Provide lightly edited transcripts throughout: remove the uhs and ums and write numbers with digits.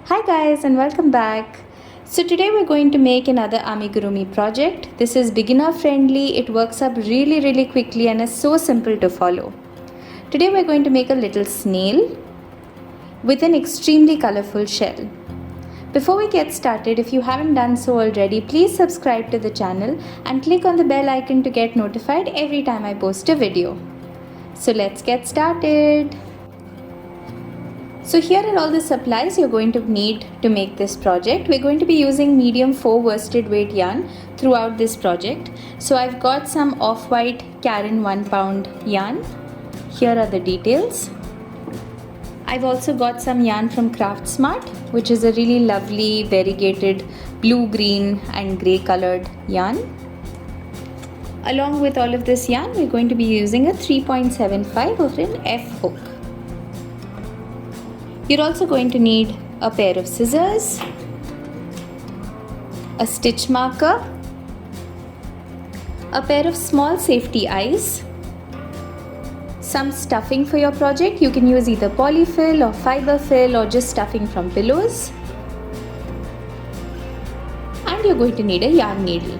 Hi guys and welcome back. So today we're going to make another amigurumi project. This is beginner friendly, it works up really quickly and is so simple to follow. Today we're going to make a little snail with an extremely colorful shell. Before we get started, if you haven't done so already, please subscribe to the channel and click on the bell icon to get notified every time I post a video. So let's get started. So here are all the supplies you're going to need to make this project. We're going to be using medium 4 worsted weight yarn throughout this project. So I've got some off-white Karen 1 pound yarn. Here are the details. I've also got some yarn from Craft Smart, which is a really lovely variegated blue, green and grey colored yarn. Along with all of this yarn, we're going to be using a 3.75 of an F hook. You're also going to need a pair of scissors, a stitch marker, a pair of small safety eyes, some stuffing for your project. You can use either polyfill or fiber fill or just stuffing from pillows. And you're going to need a yarn needle.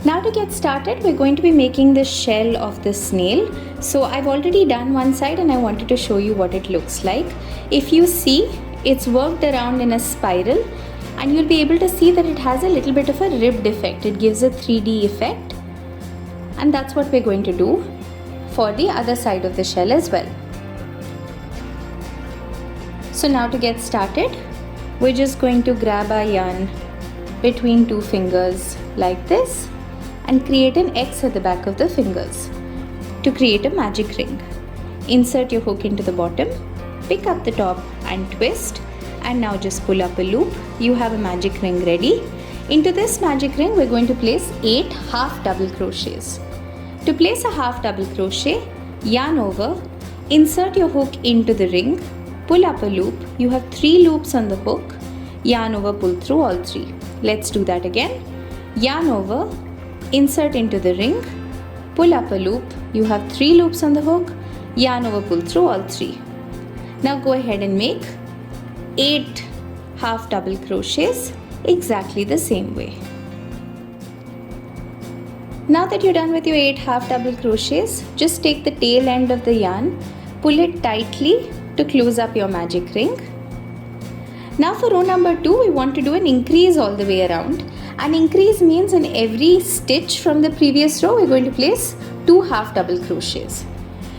Now to get started, we're going to be making the shell of the snail. So I've already done one side and I wanted to show you what it looks like. If you see, it's worked around in a spiral and you'll be able to see that it has a little bit of a ribbed effect. It gives a 3D effect, and that's what we're going to do for the other side of the shell as well. So now to get started, we're just going to grab our yarn between two fingers like this and create an X at the back of the fingers to create a magic ring. Insert your hook into the bottom, pick up the top and twist, and now just pull up a loop. You have a magic ring ready. Into this magic ring we're going to place 8 half double crochets. To place a half double crochet, yarn over, insert your hook into the ring, pull up a loop. You have 3 loops on the hook, yarn over, pull through all 3. Let's do that again. Yarn over, insert into the ring, pull up a loop. You have 3 loops on the hook, yarn over, pull through all 3. Now go ahead and make 8 half double crochets exactly the same way. Now that you're done with your 8 half double crochets, just take the tail end of the yarn, pull it tightly to close up your magic ring. Now for row number 2, we want to do an increase all the way around. An increase means in every stitch from the previous row, we're going to place 2 half double crochets.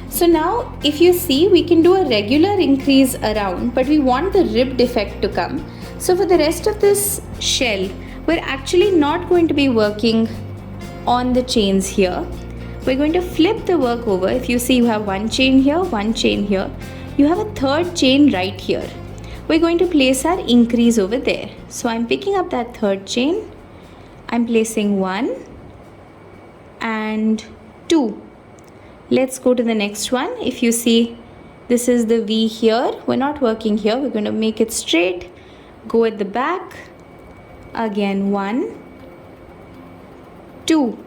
So now if you see, we can do a regular increase around, but we want the ribbed effect to come. So for the rest of this shell, we're actually not going to be working on the chains here. We're going to flip the work over. If you see, you have one chain here, one chain here. You have a third chain right here. We're going to place our increase over there. So I'm picking up that third chain. I'm placing 1 and 2. Let's go to the next one. If you see, this is the V here. We're not working here. We're going to make it straight. Go at the back. Again 1, 2.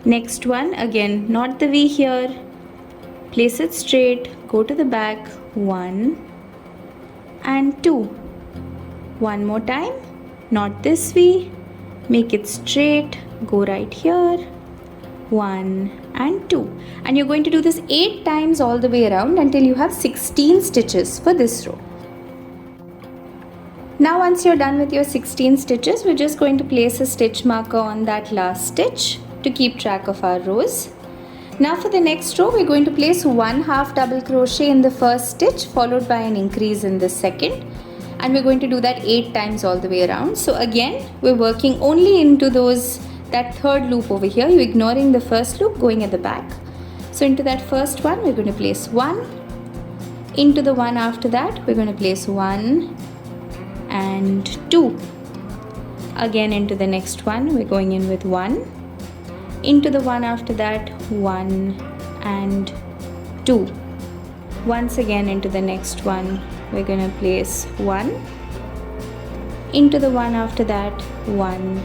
Next one, again not the V here. Place it straight. Go to the back. 1 and 2. One more time. Not this V. Make it straight, go right here, 1 and 2. And you're going to do this 8 times all the way around until you have 16 stitches for this row. Now once you're done with your 16 stitches, we're just going to place a stitch marker on that last stitch to keep track of our rows. Now for the next row, we're going to place 1 half double crochet in the first stitch followed by an increase in the second. And we're going to do that 8 times all the way around. So again, we're working only into that third loop over here. You're ignoring the first loop, going at the back. So into that first one, we're going to place 1. Into the one after that, we're going to place 1 and 2. Again into the next one, we're going in with 1. Into the one after that, 1 and 2. Once again into the next one, we're going to place 1. Into the one after that, 1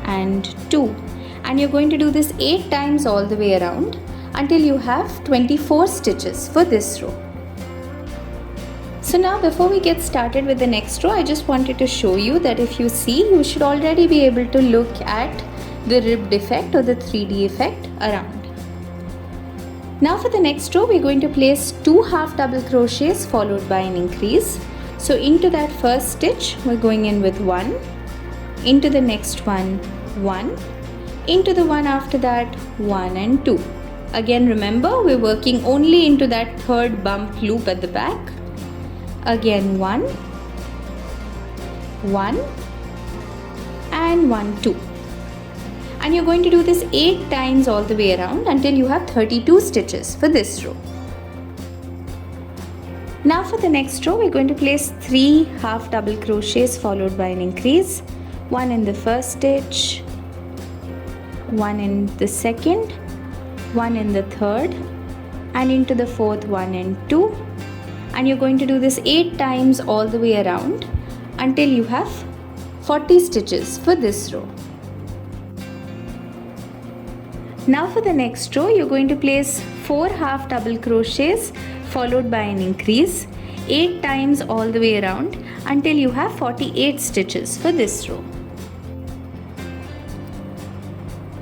and 2. And you're going to do this 8 times all the way around until you have 24 stitches for this row. So now before we get started with the next row, I just wanted to show you that if you see, you should already be able to look at the ribbed effect or the 3D effect around. Now for the next row, we're going to place 2 half double crochets followed by an increase. So into that first stitch, we're going in with 1, into the next one, 1, into the one after that, 1 and 2. Again, remember, we're working only into that third bump loop at the back. Again 1, 1 and 1, 2. And you're going to do this 8 times all the way around until you have 32 stitches for this row. Now for the next row, we're going to place 3 half double crochets followed by an increase. 1 in the first stitch, 1 in the second, 1 in the third, and into the fourth, 1 and 2. And you're going to do this 8 times all the way around until you have 40 stitches for this row. Now for the next row, you're going to place 4 half double crochets followed by an increase 8 times all the way around until you have 48 stitches for this row.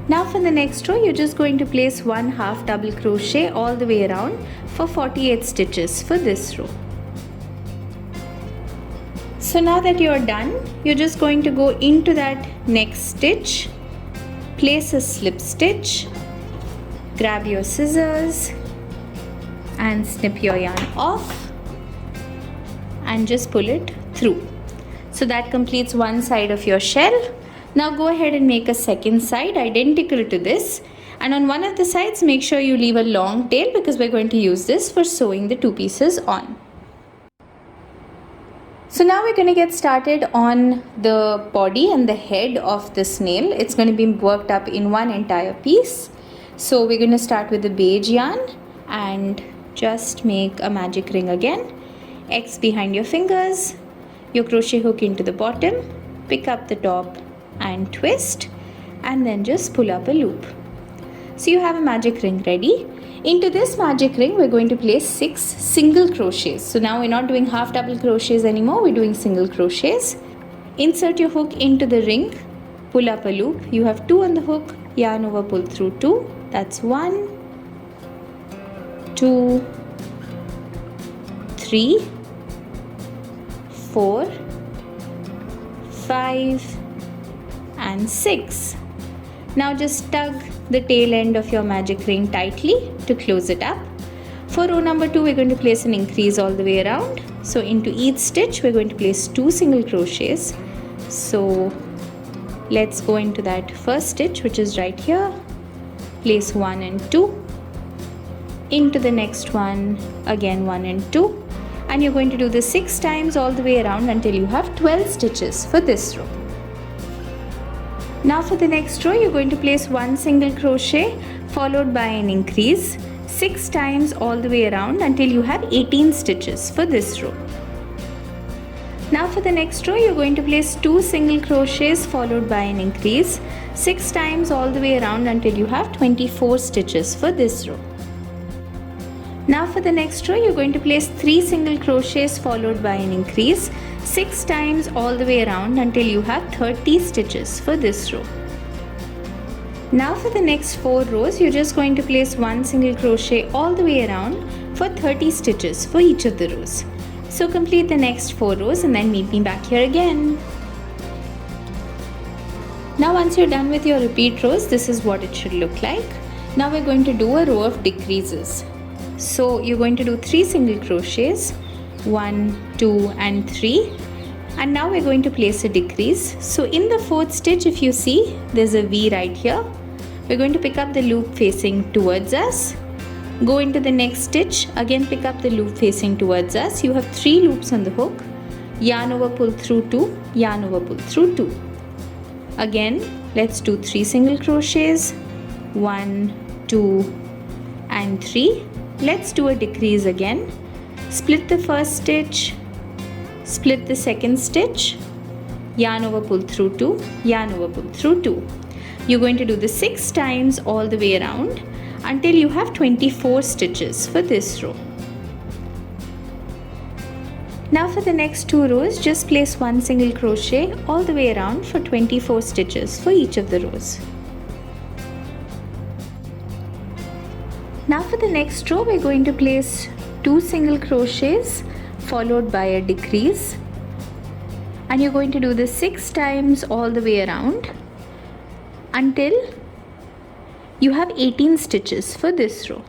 Now for the next row, you're just going to place 1 half double crochet all the way around for 48 stitches for this row. So now that you're done, you're just going to go into that next stitch, place a slip stitch, grab your scissors and snip your yarn off and just pull it through. So that completes one side of your shell. Now go ahead and make a second side identical to this, and on one of the sides make sure you leave a long tail because we're going to use this for sewing the 2 pieces on. So now we're going to get started on the body and the head of the snail. It's going to be worked up in one entire piece. So we're going to start with the beige yarn and just make a magic ring again. X behind your fingers, your crochet hook into the bottom, pick up the top and twist, and then just pull up a loop. So you have a magic ring ready. Into this magic ring, we're going to place 6 single crochets. So now we're not doing half double crochets anymore, we're doing single crochets. Insert your hook into the ring, pull up a loop. You have 2 on the hook, yarn over, pull through 2. That's 1, 2, 3, 4, 5, and 6. Now just tug the tail end of your magic ring tightly to close it up. For row number 2, we're going to place an increase all the way around. So into each stitch, we're going to place 2 single crochets. So let's go into that first stitch, which is right here. Place 1 and 2. Into the next one, again 1 and 2. And you're going to do this 6 times all the way around until you have 12 stitches for this row. Now for the next row, you're going to place 1 single crochet followed by an increase 6 times all the way around until you have 18 stitches for this row. Now for the next row, you're going to place 2 single crochets followed by an increase 6 times all the way around until you have 24 stitches for this row. Now for the next row, you're going to place 3 single crochets followed by an increase 6 times all the way around until you have 30 stitches for this row. Now for the next 4 rows, you're just going to place 1 single crochet all the way around for 30 stitches for each of the rows. So complete the next 4 rows and then meet me back here again. Now once you're done with your repeat rows, this is what it should look like. Now we're going to do a row of decreases. So you're going to do 3 single crochets, 1, 2 and 3, and now we're going to place a decrease. So in the 4th stitch, if you see, there's a V right here. We're going to pick up the loop facing towards us, go into the next stitch, again pick up the loop facing towards us. You have 3 loops on the hook, yarn over, pull through 2, yarn over, pull through 2. Again, let's do 3 single crochets, 1, 2 and 3. Let's do a decrease again. Split the first stitch, split the second stitch, yarn over, pull through 2, yarn over, pull through 2. You're going to do this 6 times all the way around until you have 24 stitches for this row. Now for the next 2 rows, just place 1 single crochet all the way around for 24 stitches for each of the rows. Now for the next row, we're going to place 2 single crochets followed by a decrease, and you're going to do this 6 times all the way around until you have 18 stitches for this row.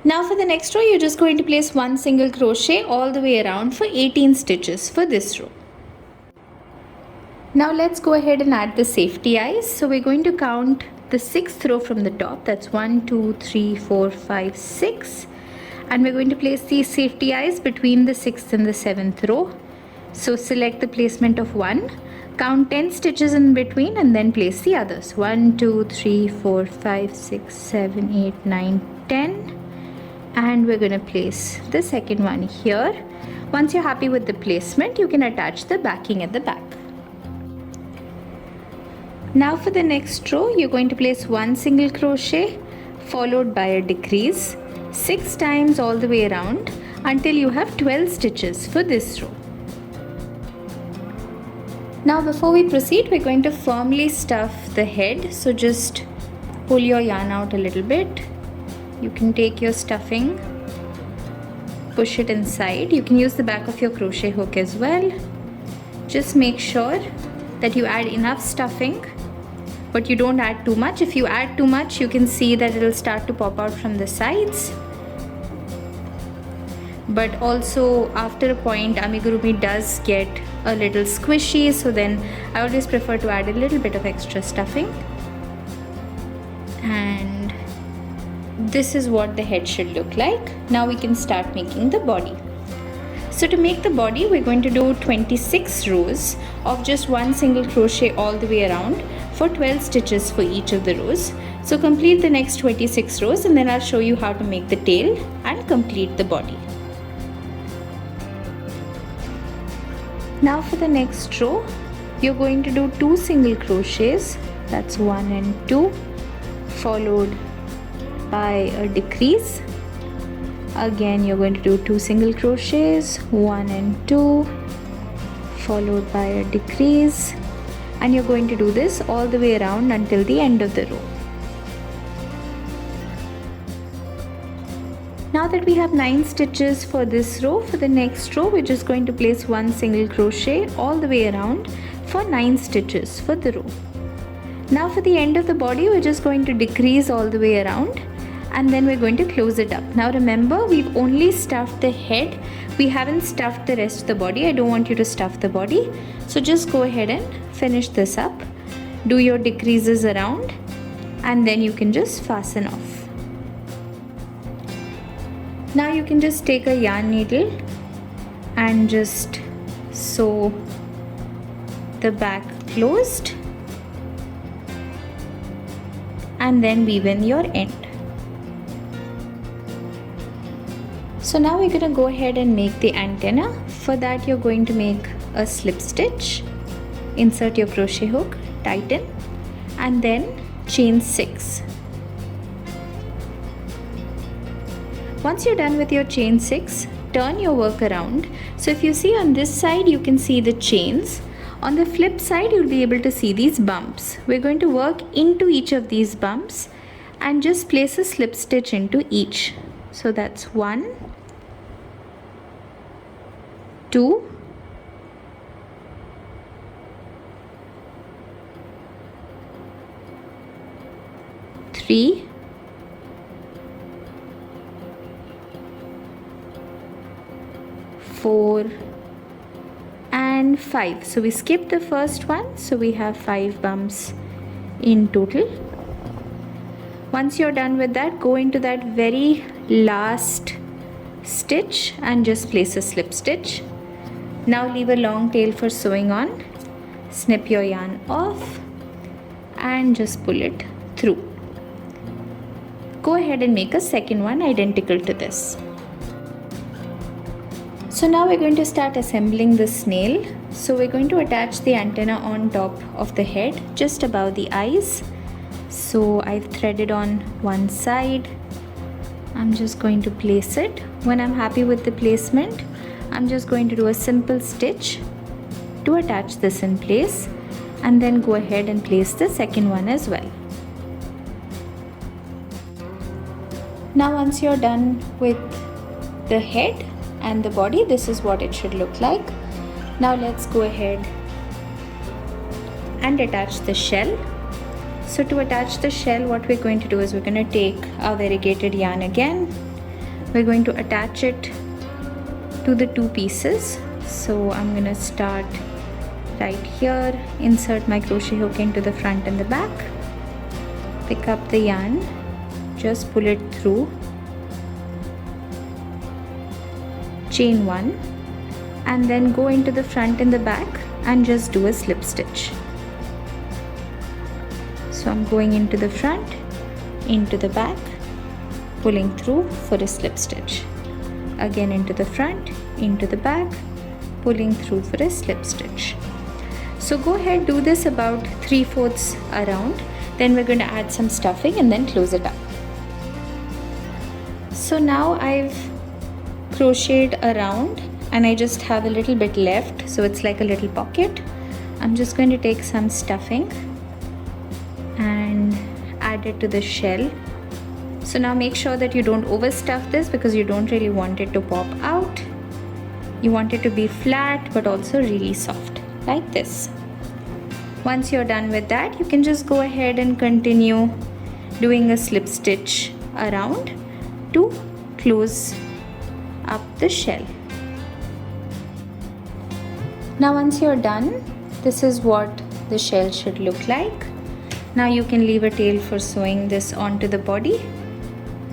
Now for the next row, you're just going to place 1 single crochet all the way around for 18 stitches for this row. Now let's go ahead and add the safety eyes. So we're going to count the 6th row from the top. That's 1, 2, 3, 4, 5, 6. And we're going to place these safety eyes between the 6th and the 7th row. So select the placement of 1, count 10 stitches in between, and then place the others. 1, 2, 3, 4, 5, 6, 7, 8, 9, 10. And we're going to place the second one here. Once you're happy with the placement, you can attach the backing at the back. Now for the next row, you're going to place 1 single crochet followed by a decrease 6 times all the way around until you have 12 stitches for this row. Now before we proceed, we're going to firmly stuff the head. So just pull your yarn out a little bit. You can take your stuffing, push it inside. You can use the back of your crochet hook as well. Just make sure that you add enough stuffing, but you don't add too much. If you add too much, you can see that it'll start to pop out from the sides. But also after a point, amigurumi does get a little squishy, so then I always prefer to add a little bit of extra stuffing. And this is what the head should look like. Now we can start making the body. So to make the body, we're going to do 26 rows of just 1 single crochet all the way around for 12 stitches for each of the rows. So complete the next 26 rows, and then I'll show you how to make the tail and complete the body. Now for the next row, you're going to do 2 single crochets. That's 1 and 2, followed by a decrease. Again, you're going to do 2 single crochets, 1 and 2, followed by a decrease, and you're going to do this all the way around until the end of the row. Now that we have 9 stitches for this row, for the next row we're just going to place 1 single crochet all the way around for 9 stitches for the row. Now for the end of the body, we're just going to decrease all the way around, and then we're going to close it up. Now remember, we've only stuffed the head, we haven't stuffed the rest of the body. I don't want you to stuff the body, so just go ahead and finish this up. Do your decreases around, and then you can just fasten off. Now you can just take a yarn needle and just sew the back closed, and then weave in your end. So now we're going to go ahead and make the antenna. For that, you're going to make a slip stitch, insert your crochet hook, tighten, and then chain 6. Once you're done with your chain 6, turn your work around. So if you see on this side, you can see the chains. On the flip side, you'll be able to see these bumps. We're going to work into each of these bumps and just place a slip stitch into each. So that's 1, 2, 3, 4, and 5. So we skipped the first one, so we have 5 bumps in total. Once you're done with that, go into that very last stitch and just place a slip stitch. Now leave a long tail for sewing on. Snip your yarn off and just pull it through. Go ahead and make a second one identical to this. So now we're going to start assembling the snail. So we're going to attach the antenna on top of the head, just above the eyes. So I've threaded on one side. I'm just going to place it When I'm happy with the placement, I'm just going to do a simple stitch to attach this in place, and then go ahead and place the second one as well. Now once you're done with the head and the body, this is what it should look like. Now let's go ahead and attach the shell. So to attach the shell, what we're going to do is we're going to take our variegated yarn again. We're going to attach it to the two pieces. So I'm going to start right here, insert my crochet hook into the front and the back, pick up the yarn, just pull it through, chain one, and then go into the front and the back and just do a slip stitch. So I'm going into the front, into the back, pulling through for a slip stitch, again into the front, into the back, pulling through for a slip stitch. So go ahead, do this about 3/4 around, then we're going to add some stuffing and then close it up. So now I've crocheted around and I just have a little bit left, so it's like a little pocket. I'm just going to take some stuffing and add it to the shell. So now make sure that you don't overstuff this because you don't really want it to pop out. You want it to be flat but also really soft, like this. Once you're done with that, you can just go ahead and continue doing a slip stitch around to close up the shell. Now once you're done, this is what the shell should look like. Now you can leave a tail for sewing this onto the body,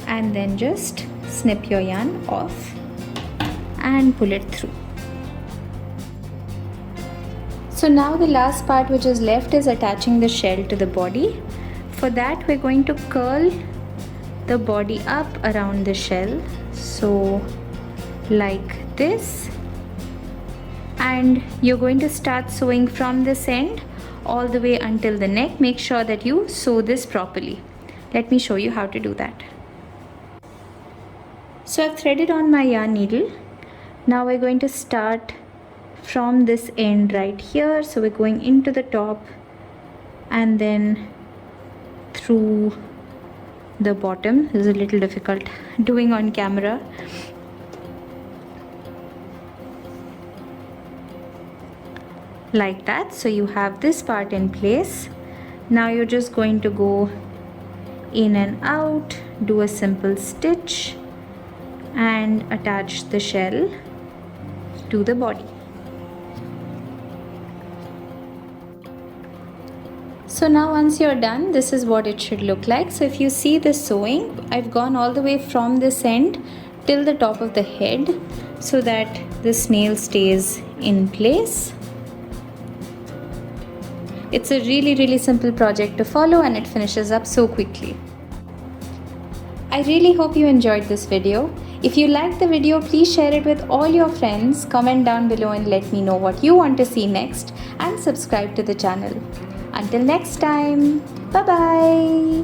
and then just snip your yarn off and pull it through. So now the last part which is left is attaching the shell to the body. For that we're going to curl the body up around the shell, so like this, and you're going to start sewing from this end all the way until the neck. Make sure that you sew this properly. Let me show you how to do that. So I've threaded on my yarn needle. Now we're going to start from this end right here. So we're going into the top and then through the bottom. This is a little difficult doing on camera. Like that. So you have this part in place. Now you're just going to go in and out, do a simple stitch and attach the shell to the body. So now once you're done, this is what it should look like. So if you see the sewing, I've gone all the way from this end till the top of the head so that the snail stays in place. It's a really simple project to follow and it finishes up so quickly. I really hope you enjoyed this video. If you liked the video, please share it with all your friends, comment down below and let me know what you want to see next, and subscribe to the channel. Until next time, bye bye.